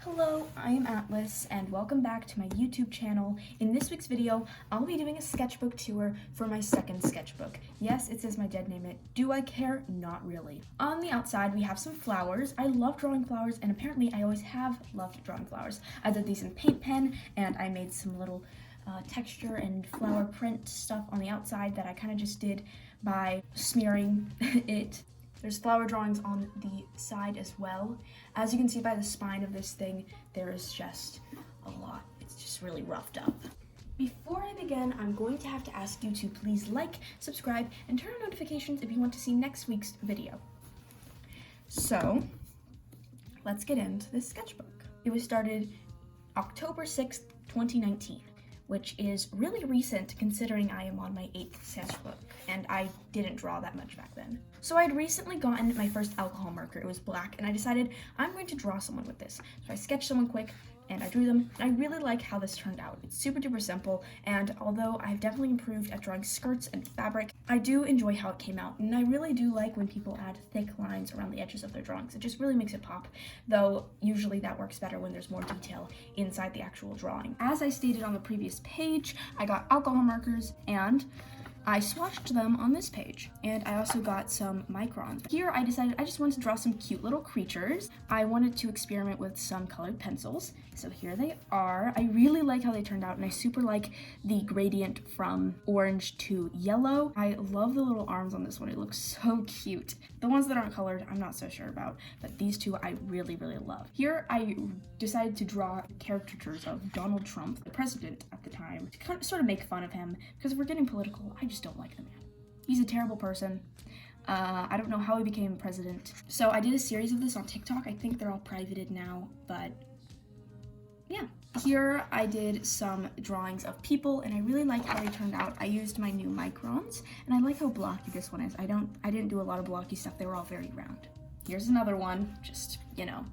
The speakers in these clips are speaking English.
Hello, I am Atlas and welcome back to my YouTube channel. In this week's video, I'll be doing a sketchbook tour for my second sketchbook. Yes, it says my dead name in it. Do I care? Not really. On the outside, we have some flowers. I love drawing flowers and apparently I always have loved drawing flowers. I did these in paint pen and I made some little texture and flower print stuff on the outside that I kind of just did by smearing it. There's flower drawings on the side as well. As you can see by the spine of this thing, there is just a lot. It's just really roughed up. Before I begin, I'm going to have to ask you to please like, subscribe, and turn on notifications if you want to see next week's video. So, let's get into this sketchbook. It was started October 6th, 2019. Which is really recent considering I am on my 8th sketchbook, and I didn't draw that much back then. So I'd recently gotten my first alcohol marker. It was black, and I decided I'm going to draw someone with this. So I sketched someone quick, and I drew them, and I really like how this turned out. It's super duper simple, and although I've definitely improved at drawing skirts and fabric, I do enjoy how it came out, and I really do like when people add thick lines around the edges of their drawings. It just really makes it pop, though usually that works better when there's more detail inside the actual drawing. As I stated on the previous page, I got alcohol markers, and I swatched them on this page, and I also got some microns. Here I decided I just wanted to draw some cute little creatures. I wanted to experiment with some colored pencils, so here they are. I really like how they turned out, and I super like the gradient from orange to yellow. I love the little arms on this one. It looks so cute. The ones that aren't colored, I'm not so sure about, but these two I really, really love. Here I decided to draw caricatures of Donald Trump, the president at the time, to kind of sort of make fun of him, because if we're getting political, I just don't like the man. He's a terrible person. I don't know how he became president. So I did a series of this on TikTok. I think they're all privated now, but yeah. Here I did some drawings of people, and I really like how they turned out. I used my new microns, and I like how blocky this one is. I didn't do a lot of blocky stuff. They were all very round. Here's another one, just, you know.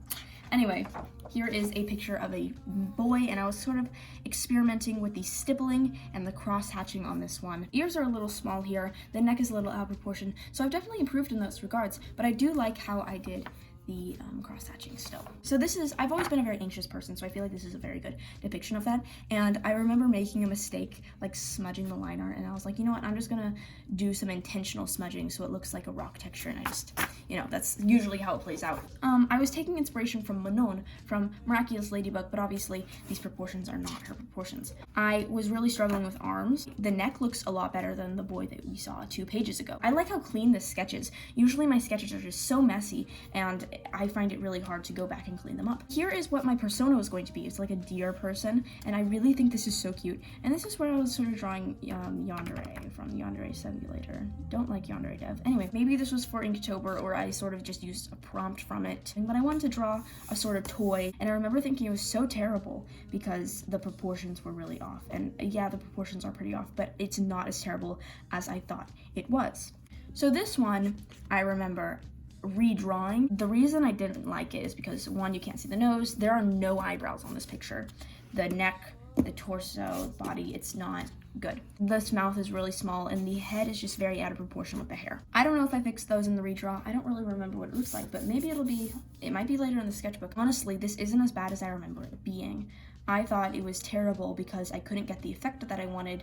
Anyway, here is a picture of a boy, and I was sort of experimenting with the stippling and the cross-hatching on this one. Ears are a little small here, the neck is a little out of proportion, so I've definitely improved in those regards, but I do like how I did the cross-hatching still. So I've always been a very anxious person, so I feel like this is a very good depiction of that, and I remember making a mistake, like smudging the line art, and I was like, you know what, I'm just gonna do some intentional smudging so it looks like a rock texture, and I just, you know, that's usually how it plays out. I was taking inspiration from Manon from Miraculous Ladybug, but obviously these proportions are not her proportions. I was really struggling with arms. The neck looks a lot better than the boy that we saw 2 pages ago. I like how clean this sketch is. Usually my sketches are just so messy, and I find it really hard to go back and clean them up. Here is what my persona was going to be. It's like a deer person, and I really think this is so cute. And this is where I was sort of drawing Yandere from Yandere Simulator. Don't like Yandere Dev. Anyway, maybe this was for Inktober, or I sort of just used a prompt from it. But I wanted to draw a sort of toy, and I remember thinking it was so terrible because the proportions were really off. And yeah, the proportions are pretty off, but it's not as terrible as I thought it was. So this one, I remember redrawing. The reason I didn't like it is because, one, you can't see the nose. There are no eyebrows on this picture. The neck, the torso, body, it's not good. This mouth is really small, and the head is just very out of proportion with the hair. I don't know if I fixed those in the redraw. I don't really remember what it looks like, but maybe it might be later in the sketchbook. Honestly, this isn't as bad as I remember it being. I thought it was terrible because I couldn't get the effect that I wanted.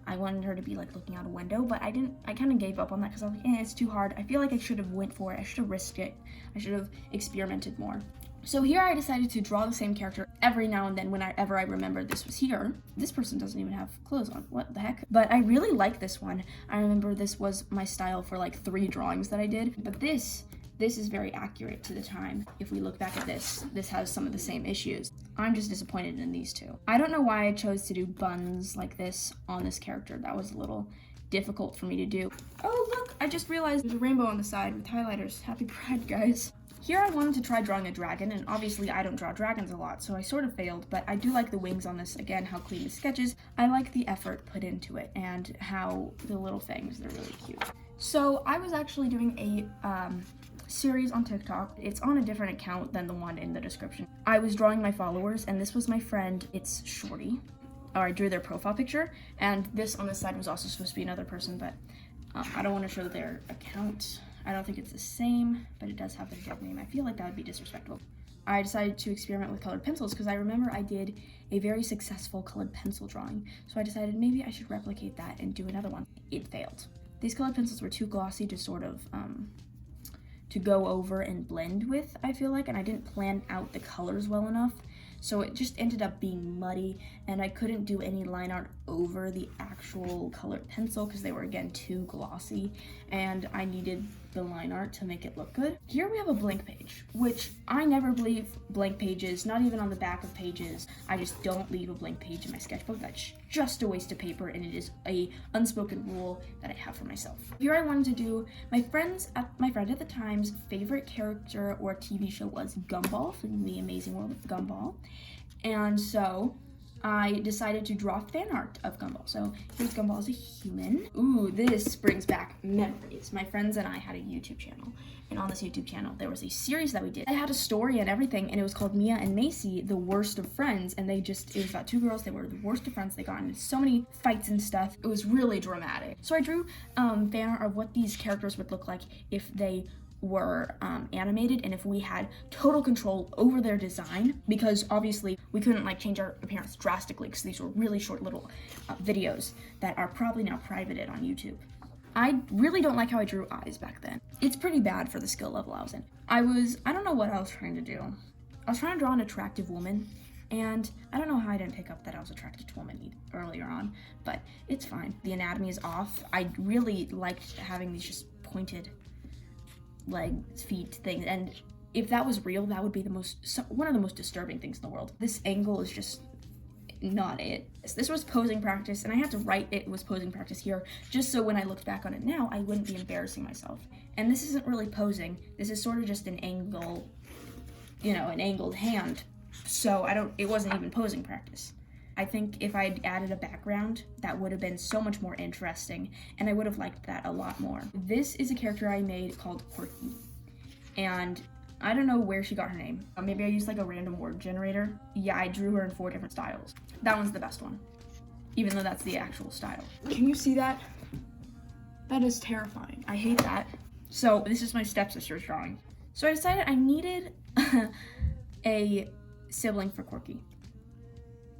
I wanted her to be like looking out a window, but I kind of gave up on that because I was like, it's too hard. I feel like I should have went for it. I should have risked it. I should have experimented more. So here I decided to draw the same character every now and then whenever I remembered this was here. This person doesn't even have clothes on. What the heck? But I really like this one. I remember this was my style for like 3 drawings that I did. But this is very accurate to the time. If we look back at this has some of the same issues. I'm just disappointed in these two. I don't know why I chose to do buns like this on this character. That was a little difficult for me to do. Oh look, I just realized there's a rainbow on the side with highlighters. Happy Pride, guys. Here I wanted to try drawing a dragon, and obviously I don't draw dragons a lot, so I sort of failed, but I do like the wings on this. Again, how clean the sketch is. I like the effort put into it, and how the little fangs, they're really cute. So I was actually doing a series on TikTok. It's on a different account than the one in the description. I was drawing my followers, and this was my friend, it's Shorty. Or I drew their profile picture, and this on this side was also supposed to be another person, but I don't want to show their account. I don't think it's the same, but it does have their dead name. I feel like that would be disrespectful. I decided to experiment with colored pencils because I remember I did a very successful colored pencil drawing. So I decided maybe I should replicate that and do another one. It failed. These colored pencils were too glossy to sort of, to go over and blend with, I feel like, and I didn't plan out the colors well enough. So it just ended up being muddy, and I couldn't do any line art over the actual colored pencil because they were, again, too glossy, and I needed the line art to make it look good. Here we have a blank page, which I never leave blank pages, not even on the back of pages. I just don't leave a blank page in my sketchbook. That's just a waste of paper, and it is a unspoken rule that I have for myself. Here I wanted to do my friend at the time's favorite character or TV show was Gumball from The Amazing World of Gumball. And so I decided to draw fan art of Gumball. So here's Gumball as a human. Ooh, this brings back memories. My friends and I had a YouTube channel. And on this YouTube channel, there was a series that we did. It had a story and everything, and it was called Mia and Macy, the worst of friends. And it was about two girls. They were the worst of friends. They got into so many fights and stuff. It was really dramatic. So I drew fan art of what these characters would look like if they were animated and if we had total control over their design, because obviously we couldn't like change our appearance drastically because these were really short little videos that are probably now privated on YouTube. I really don't like how I drew eyes back then. It's pretty bad for the skill level I was in. I don't know what I was trying to do. I was trying to draw an attractive woman, and I don't know how I didn't pick up that I was attracted to women earlier on, but it's fine. The anatomy is off. I really liked having these just pointed legs, feet things, and if that was real, that would be one of the most disturbing things in the world. This angle is just not it. This was posing practice, and I had to write it was posing practice here just so when I looked back on it now, I wouldn't be embarrassing myself. And this isn't really posing. This is sort of just an angle, an angled hand. So it wasn't even posing practice. I think if I'd added a background, that would have been so much more interesting, and I would have liked that a lot more. This is a character I made called Quirky, and I don't know where she got her name. Maybe I used like a random word generator. Yeah, I drew her in 4 different styles. That one's the best one, even though that's the actual style. Can you see that? That is terrifying. I hate that. So this is my stepsister's drawing. So I decided I needed a sibling for Quirky.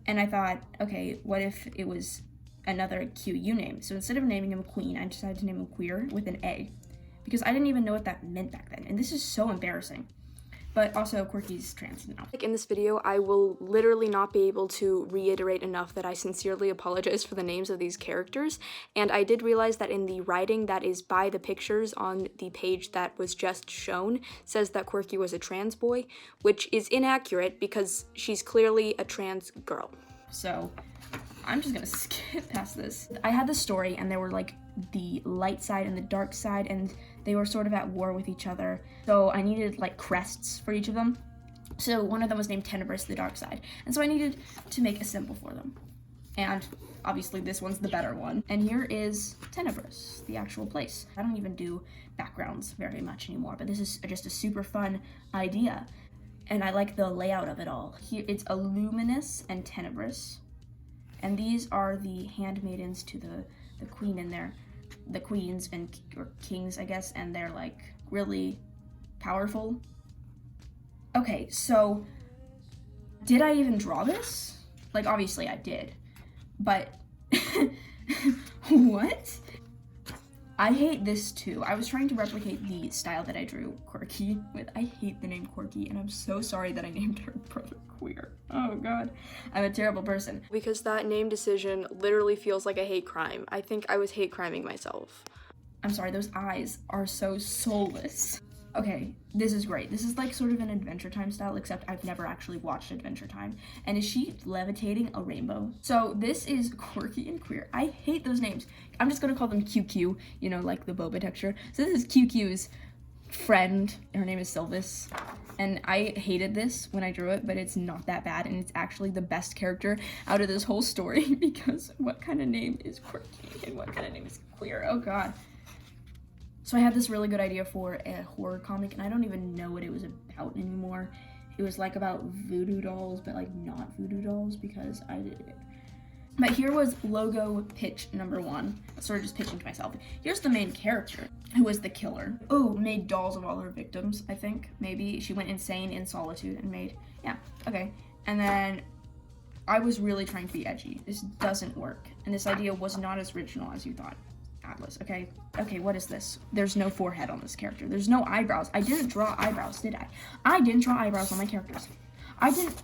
And I thought, okay, what if it was another cute name? So instead of naming him Queen, I decided to name him Queer with an A, because I didn't even know what that meant back then. And this is so embarrassing. But also, Quirky's trans now. In this video, I will literally not be able to reiterate enough that I sincerely apologize for the names of these characters, and I did realize that in the writing that is by the pictures on the page that was just shown says that Quirky was a trans boy, which is inaccurate because she's clearly a trans girl. So I'm just gonna skip past this. I had the story, and there were like the light side and the dark side, and they were sort of at war with each other. So I needed like crests for each of them. So one of them was named Tenebrous, the dark side. And so I needed to make a symbol for them. And obviously this one's the better one. And here is Tenebrous, the actual place. I don't even do backgrounds very much anymore, but this is just a super fun idea. And I like the layout of it all. Here it's Illuminous and Tenebrous. And these are the handmaidens to the queen in there. The queens or kings, I guess, and they're like really powerful. Okay, so did I even draw this? Like, obviously I did, but what? I hate this too. I was trying to replicate the style that I drew Quirky with. I hate the name Quirky, and I'm so sorry that I named her brother Queer. Oh god, I'm a terrible person. Because that name decision literally feels like a hate crime. I think I was hate criming myself. I'm sorry, those eyes are so soulless. Okay, this is great. This is like sort of an Adventure Time style, except I've never actually watched Adventure Time. And is she levitating a rainbow? So this is Quirky and Queer. I hate those names. I'm just gonna call them QQ, like the boba texture. So this is QQ's friend. Her name is Sylvis. And I hated this when I drew it, but it's not that bad, and it's actually the best character out of this whole story, because what kind of name is Quirky and what kind of name is Queer? Oh god. So I had this really good idea for a horror comic, and I don't even know what it was about anymore. It was like about voodoo dolls, but like not voodoo dolls, because I did it. But here was logo pitch number 1. I started just pitching to myself. Here's the main character, who was the killer. Oh, made dolls of all her victims, I think. Maybe she went insane in solitude and made, yeah, okay. And then I was really trying to be edgy. This doesn't work. And this idea was not as original as you thought. Atlas, okay? Okay, what is this? There's no forehead on this character. There's no eyebrows. I didn't draw eyebrows, did I? I didn't draw eyebrows on my characters. I didn't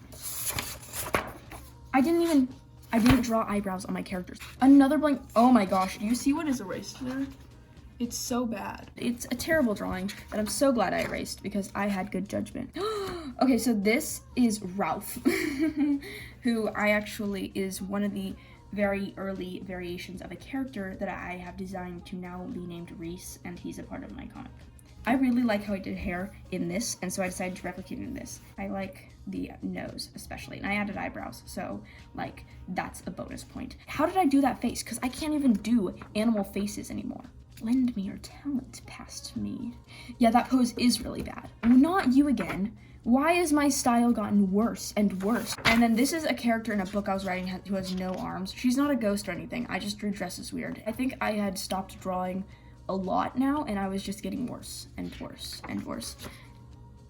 draw eyebrows on my characters. Another blank. Oh my gosh, do you see what is erased there? It's so bad. It's a terrible drawing that I'm so glad I erased because I had good judgment. Okay, so this is Ralph, who is one of the very early variations of a character that I have designed to now be named Reese, and he's a part of my comic. I really like how I did hair in this, and so I decided to replicate it in this. I like the nose especially, and I added eyebrows, so like that's a bonus point. How did I do that face? Because I can't even do animal faces anymore. Lend me your talent past me. Yeah, that pose is really bad. Not you again. Why has my style gotten worse and worse? And then this is a character in a book I was writing who has no arms. She's not a ghost or anything. I just drew dresses weird. I think I had stopped drawing a lot now, and I was just getting worse and worse and worse.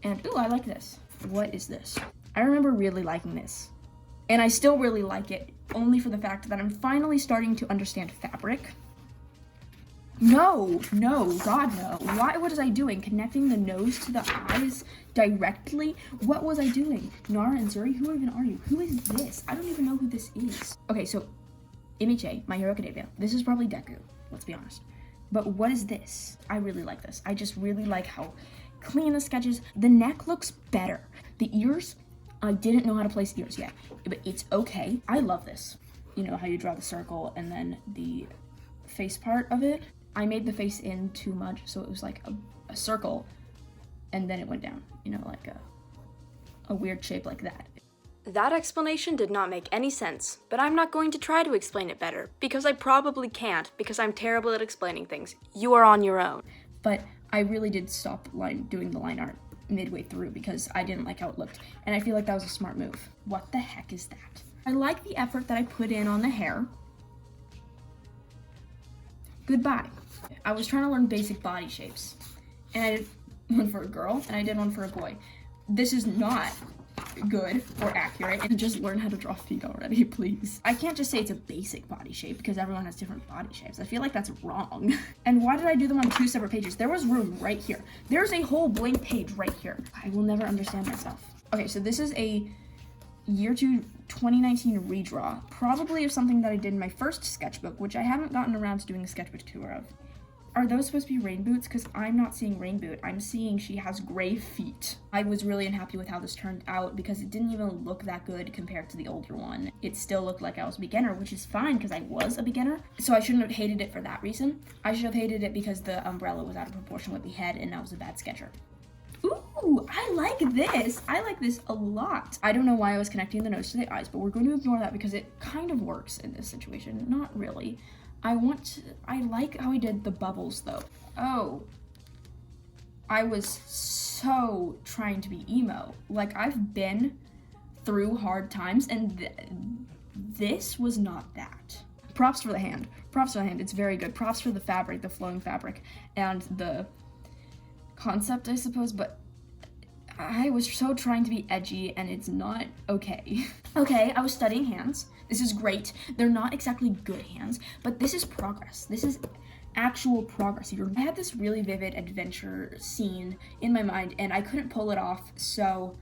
And ooh, I like this. What is this? I remember really liking this. And I still really like it, only for the fact that I'm finally starting to understand fabric. No, God no. What was I doing? Connecting the nose to the eyes directly? What was I doing? Nara and Zuri, who even are you? Who is this? I don't even know who this is. Okay, so MHA, My Hero Academia. This is probably Deku, let's be honest. But what is this? I really like this. I just really like how clean the sketches. The neck looks better. The ears, I didn't know how to place ears yet, but it's okay. I love this. You know how you draw the circle and then the face part of it? I made the face in too much, so it was like a circle, and then it went down, you know, like a weird shape like that. That explanation did not make any sense, but I'm not going to try to explain it better, because I probably can't, because I'm terrible at explaining things. You are on your own. But I really did stop doing the line art midway through because I didn't like how it looked, and I feel like that was a smart move. What the heck is that? I like the effort that I put in on the hair. Goodbye. I was trying to learn basic body shapes, and I did one for a girl, and I did one for a boy. This is not good or accurate, and just learn how to draw feet already, please. I can't just say it's a basic body shape because everyone has different body shapes. I feel like that's wrong. And why did I do them on 2 separate pages? There was room right here. There's a whole blank page right here. I will never understand myself. Okay, so this is a year 2 2019 redraw, probably of something that I did in my first sketchbook, which I haven't gotten around to doing a sketchbook tour of. Are those supposed to be rain boots? Because I'm not seeing rain boot. I'm seeing she has gray feet. I was really unhappy with how this turned out because it didn't even look that good compared to the older one. It still looked like I was a beginner, which is fine because I was a beginner. So I shouldn't have hated it for that reason. I should have hated it because the umbrella was out of proportion with the head and I was a bad sketcher. Ooh, I like this. I like this a lot. I don't know why I was connecting the nose to the eyes, but we're going to ignore that because it kind of works in this situation. Not really. I like how he did the bubbles though. Oh, I was so trying to be emo. Like, I've been through hard times and this was not that. Props for the hand. Props for the hand. It's very good. Props for the fabric, the flowing fabric, and the concept, I suppose, but I was so trying to be edgy and it's not okay. Okay, I was studying hands. This is great. They're not exactly good hands, but this is progress. This is actual progress. I had this really vivid adventure scene in my mind and I couldn't pull it off, so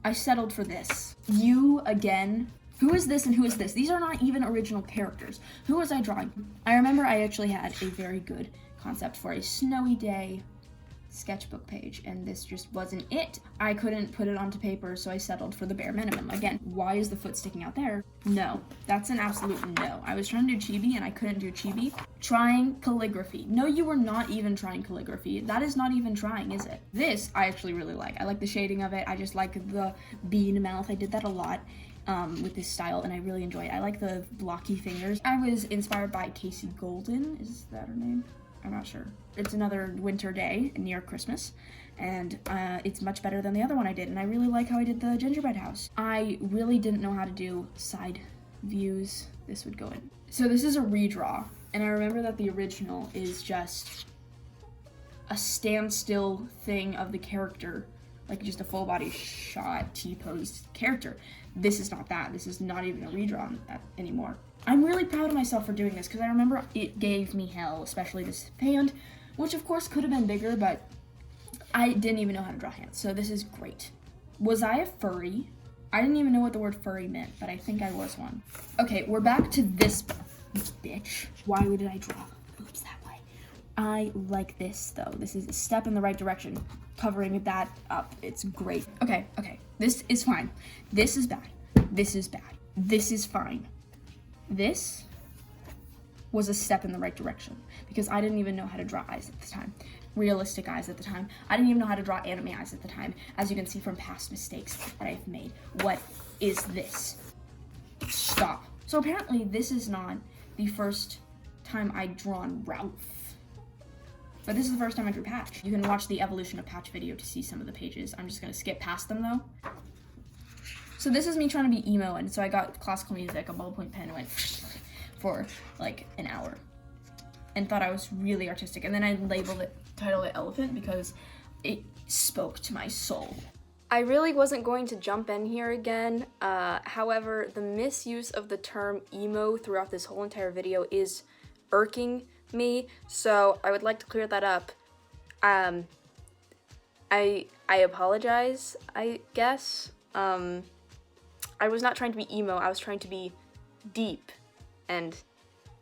I settled for this. You again. Who is this and who is this? These are not even original characters. Who was I drawing? I remember I actually had a very good concept for a snowy day sketchbook page, and this just wasn't it. I couldn't put it onto paper, so I settled for the bare minimum. Again, why is the foot sticking out there? No, that's an absolute no. I was trying to do chibi and I couldn't do chibi. Trying calligraphy. No, you were not even trying calligraphy. That is not even trying, is it? This I actually really like. I like the shading of it. I just like the bean mouth. I did that a lot with this style and I really enjoy it. I like the blocky fingers. I was inspired by Casey Golden. Is that her name? I'm not sure. It's another winter day near Christmas, and it's much better than the other one I did, and I really like how I did the gingerbread house. I really didn't know how to do side views, this would go in. So this is a redraw, and I remember that the original is just a standstill thing of the character, like just a full body shot, T-posed character. This is not that. This is not even a redraw anymore. I'm really proud of myself for doing this because I remember it gave me hell, especially this hand, which of course could have been bigger, but I didn't even know how to draw hands, so this is great. Was I a furry? I didn't even know what the word furry meant, but I think I was one. Okay, we're back to this bitch. Why did I draw oops that way? I like this though. This is a step in the right direction. Covering that up, it's great. Okay, this is fine. This is bad. This is bad. This is fine. This was a step in the right direction because I didn't even know how to draw eyes at the time. Realistic eyes at the time. I didn't even know how to draw anime eyes at the time, as you can see from past mistakes that I've made. What is this? Stop. So apparently this is not the first time I'd drawn Ralph, but this is the first time I drew Patch. You can watch the evolution of Patch video to see some of the pages. I'm just gonna skip past them though. So this is me trying to be emo, and so I got classical music, a ballpoint pen, and went for like an hour and thought I was really artistic, and then I titled it Elephant because it spoke to my soul. I really wasn't going to jump in here again, however, the misuse of the term emo throughout this whole entire video is irking me, so I would like to clear that up. I apologize, I guess. I was not trying to be emo, I was trying to be deep and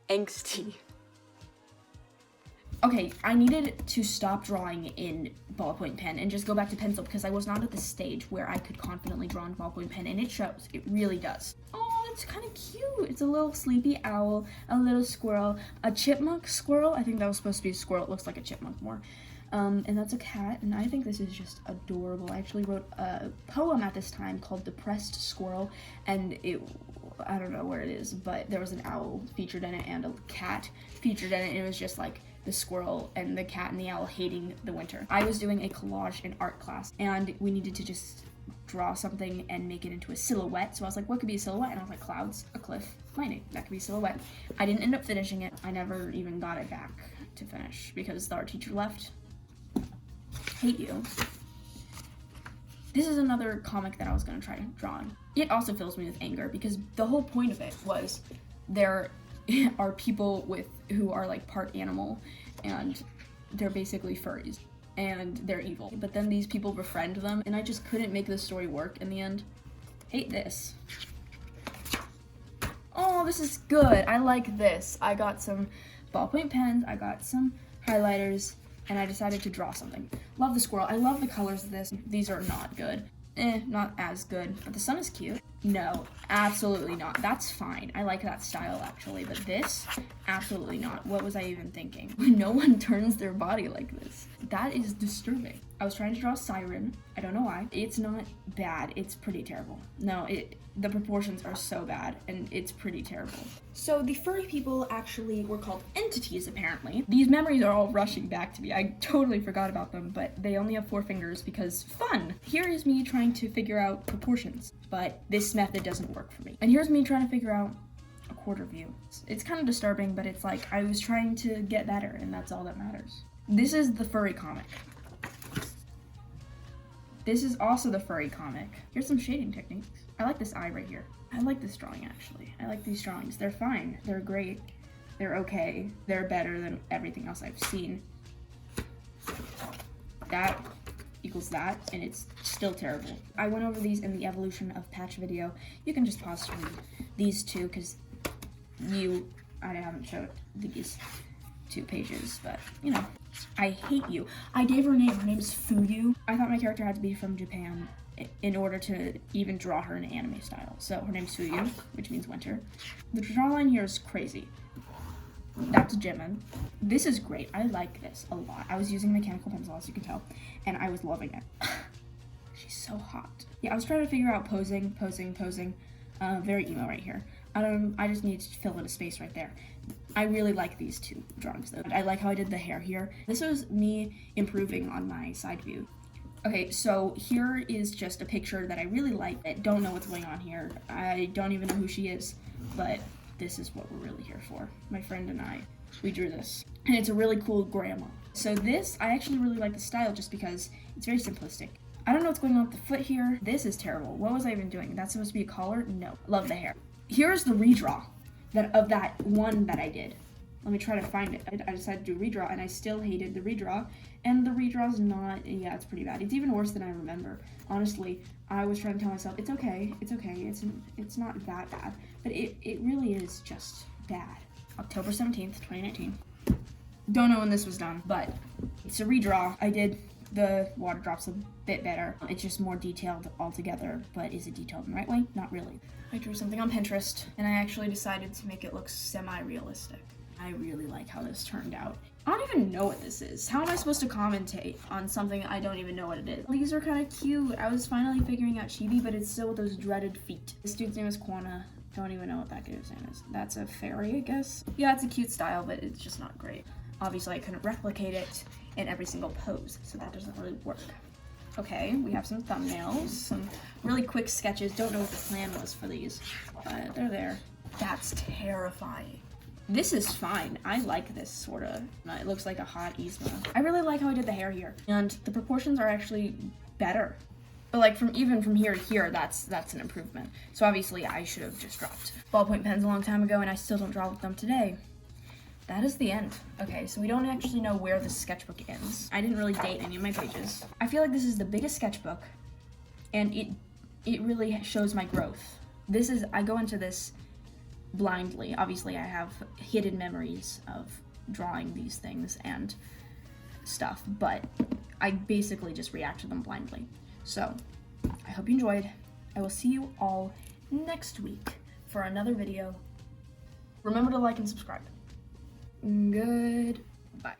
angsty. Okay, I needed to stop drawing in ballpoint pen and just go back to pencil because I was not at the stage where I could confidently draw in ballpoint pen, and it shows. It really does. Oh, it's kind of cute. It's a little sleepy owl, a little squirrel, a chipmunk squirrel. I think that was supposed to be a squirrel. It looks like a chipmunk more. And that's a cat, and I think this is just adorable. I actually wrote a poem at this time called Depressed Squirrel, and I don't know where it is, but there was an owl featured in it and a cat featured in it, and it was just like the squirrel and the cat and the owl hating the winter. I was doing a collage in art class, and we needed to just draw something and make it into a silhouette. So I was like, what could be a silhouette? And I was like, clouds, a cliff, lightning. That could be a silhouette. I didn't end up finishing it. I never even got it back to finish because the art teacher left. Hate you. This is another comic that I was gonna try drawing. It also fills me with anger because the whole point of it was there are people who are like part animal, and they're basically furries, and they're evil. But then these people befriend them, and I just couldn't make this story work in the end. Hate this. Oh, this is good. I like this. I got some ballpoint pens, I got some highlighters, and I decided to draw something. Love the squirrel. I love the colors of this. These are not good. Not as good, but the sun is cute. No, absolutely not. That's fine. I like that style actually, but this, absolutely not. What was I even thinking? No one turns their body like this. That is disturbing. I was trying to draw a siren. I don't know why. It's not bad. It's pretty terrible. No, the proportions are so bad, and it's pretty terrible. So the furry people actually were called entities, apparently. These memories are all rushing back to me. I totally forgot about them, but they only have 4 fingers because fun. Here is me trying to figure out proportions, but this method doesn't work for me. And here's me trying to figure out a quarter view. It's kind of disturbing, but it's like I was trying to get better, and that's all that matters. This is the furry comic. This is also the furry comic. Here's some shading techniques. I like this eye right here. I like this drawing actually. I like these drawings. They're fine. They're great. They're okay. They're better than everything else I've seen. That equals that, and it's still terrible. I went over these in the evolution of Patch video. You can just pause to read these two because I haven't showed these 2 pages, but you know. I hate you. I gave her a name. Her name's Fuyu. I thought my character had to be from Japan in order to even draw her in anime style. So her name's Fuyu, which means winter. The draw line here is crazy. That's Jimin. This is great. I like this a lot. I was using mechanical pencil, as you can tell, and I was loving it. She's so hot. Yeah, I was trying to figure out posing. Very emo right here. I just need to fill in a space right there. I really like these 2 drawings though. I like how I did the hair here. This was me improving on my side view. Okay, so here is just a picture that I really like. I don't know what's going on here. I don't even know who she is, but this is what we're really here for. My friend and I, we drew this. And it's a really cool grandma. So this, I actually really like the style just because it's very simplistic. I don't know what's going on with the foot here. This is terrible. What was I even doing? That's supposed to be a collar? No. Love the hair. Here's the redraw of that one that I did. Let me try to find it. I decided to do a redraw, and I still hated the redraw. And the redraw's not, yeah, it's pretty bad. It's even worse than I remember. Honestly, I was trying to tell myself, it's okay, it's not that bad. But it really is just bad. October 17th, 2019. Don't know when this was done, but it's a redraw. I did the water drops a bit better. It's just more detailed altogether, but is it detailed in the right way? Not really. I drew something on Pinterest, and I actually decided to make it look semi-realistic. I really like how this turned out. I don't even know what this is. How am I supposed to commentate on something I don't even know what it is? These are kind of cute. I was finally figuring out chibi, but it's still with those dreaded feet. This dude's name is Quana. Don't even know what that dude's name is. That's a fairy, I guess. Yeah, it's a cute style, but it's just not great. Obviously, I couldn't replicate it in every single pose, so that doesn't really work. Okay, we have some thumbnails, some really quick sketches. Don't know what the plan was for these, but they're there. That's terrifying. This is fine. I like this, sort of. It looks like a hot Yzma. I really like how I did the hair here. And the proportions are actually better. But like even from here to here, that's an improvement. So obviously I should have just dropped ballpoint pens a long time ago, and I still don't draw with them today. That is the end. Okay, so we don't actually know where the sketchbook ends. I didn't really date any of my pages. I feel like this is the biggest sketchbook, and it really shows my growth. I go into this blindly. Obviously, I have hidden memories of drawing these things and stuff, but I basically just react to them blindly. So, I hope you enjoyed. I will see you all next week for another video. Remember to like and subscribe. Goodbye.